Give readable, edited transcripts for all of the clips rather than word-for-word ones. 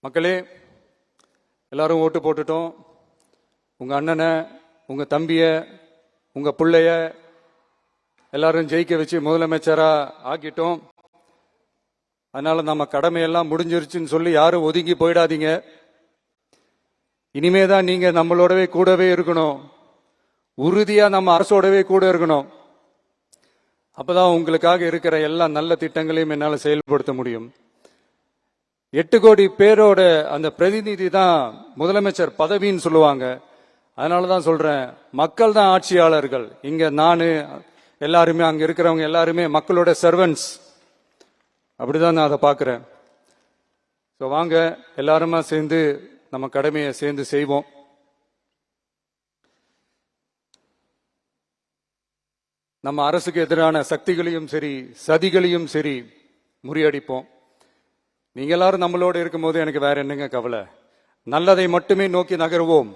மக்களே, எல்லாரும் ஓட்டு போட்டுட்டோம். உங்க அண்ணனை, உங்க தம்பிய, உங்க பிள்ளைய எல்லாரும் ஜெயிக்க வச்சு முதலமைச்சரா ஆக்கிட்டோம். அதனால நம்ம கடமையெல்லாம் முடிஞ்சிருச்சுன்னு சொல்லி யாரும் ஒதுங்கி போயிடாதீங்க. இனிமேதான் நீங்க நம்மளோடவே கூடவே இருக்கணும். உறுதியா நம்ம அரசோடவே கூட இருக்கணும். அப்பதான் உங்களுக்காக இருக்கிற எல்லா நல்ல திட்டங்களையும் என்னால செயல்படுத்த முடியும். 8 கோடி பேரோட அந்த பிரதிநிதி தான் முதலமைச்சர் பதவின்னு சொல்லுவாங்க. அதனாலதான் சொல்றேன், மக்கள் தான் ஆட்சியாளர்கள். இங்க நானு எல்லாருமே, அங்க இருக்கிறவங்க எல்லாருமே மக்களோட சர்வன்ட்ஸ். அப்படிதான் நான் அதை பார்க்கிறேன். ஸோ வாங்க எல்லாருமா சேர்ந்து நம்ம கடமையை சேர்ந்து செய்வோம். நம்ம அரசுக்கு எதிரான சக்திகளையும் சரி சதிகளையும் சரி முறியடிப்போம். நீங்க எல்லாரும் நம்மளோட இருக்கும்போது எனக்கு வேற என்னங்க கவலை? நல்லதை மட்டுமே நோக்கி நகருவோம்.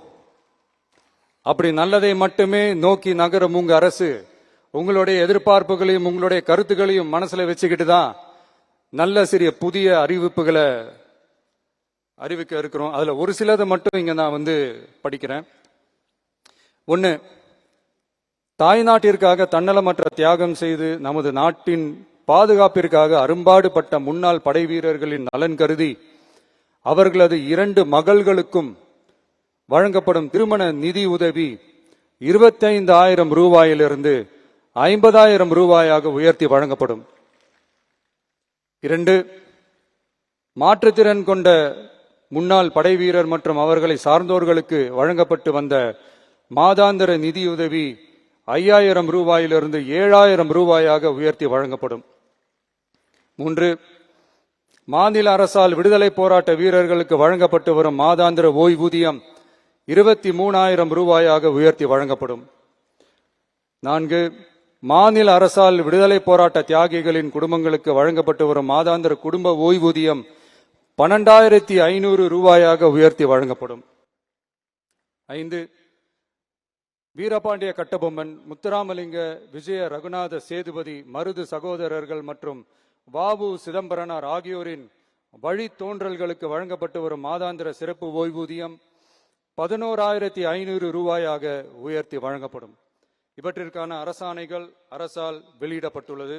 அப்படி நல்லதை மட்டுமே நோக்கி நகரும் உங்க அரசு உங்களுடைய எதிர்பார்ப்புகளையும் உங்களுடைய கருத்துக்களையும் மனசுல வச்சுக்கிட்டு தான் நல்ல சிறிய புதிய அறிவிப்புகளை அறிவிக்க இருக்கிறோம். அதுல ஒரு சிலதை மட்டும் இங்க நான் படிக்கிறேன். ஒன்னு, தாய்நாட்டிற்காக தன்னலமற்ற தியாகம் செய்து நமது நாட்டின் பாதுகாப்பிற்காக அரும்பாடுபட்ட முன்னாள் படை வீரர்களின் நலன் கருதி அவர்களது 2 மகள்களுக்கும் வழங்கப்படும் திருமண நிதி உதவி 25,000 ரூபாயிலிருந்து 50,000 ரூபாயாக உயர்த்தி வழங்கப்படும். 2, மாற்றுத்திறன் கொண்ட முன்னாள் படை வீரர் மற்றும் அவர்களை சார்ந்தோர்களுக்கு வழங்கப்பட்டு வந்த மாதாந்திர நிதியுதவி 5,000 ரூபாயிலிருந்து 7,000 ரூபாயாக உயர்த்தி வழங்கப்படும். 3, மாநில அரசால் விடுதலை போராட்ட வீரர்களுக்கு வழங்கப்பட்டு வரும் மாதாந்திர ஓய்வூதியம் 23,000 ரூபாயாக உயர்த்தி வழங்கப்படும். 4, மாநில அரசால் விடுதலை போராட்ட தியாகிகளின் குடும்பங்களுக்கு வழங்கப்பட்டு வரும் மாதாந்திர குடும்ப ஓய்வூதியம் 12,500 ரூபாயாக உயர்த்தி வழங்கப்படும். 5, வீரபாண்டிய கட்டபொம்மன், முத்துராமலிங்க, விஜய ரகுநாத சேதுபதி, மருது சகோதரர்கள் மற்றும் வாவு சிதம்பரனார் ஆகியோரின் வழித்தோன்றல்களுக்கு வழங்கப்பட்டு வரும் மாதாந்திர சிறப்பு ஓய்வூதியம் 11,500 ரூபாயாக உயர்த்தி வழங்கப்படும். இவற்றிற்கான அரசாணைகள் அரசால் வெளியிடப்பட்டுள்ளது.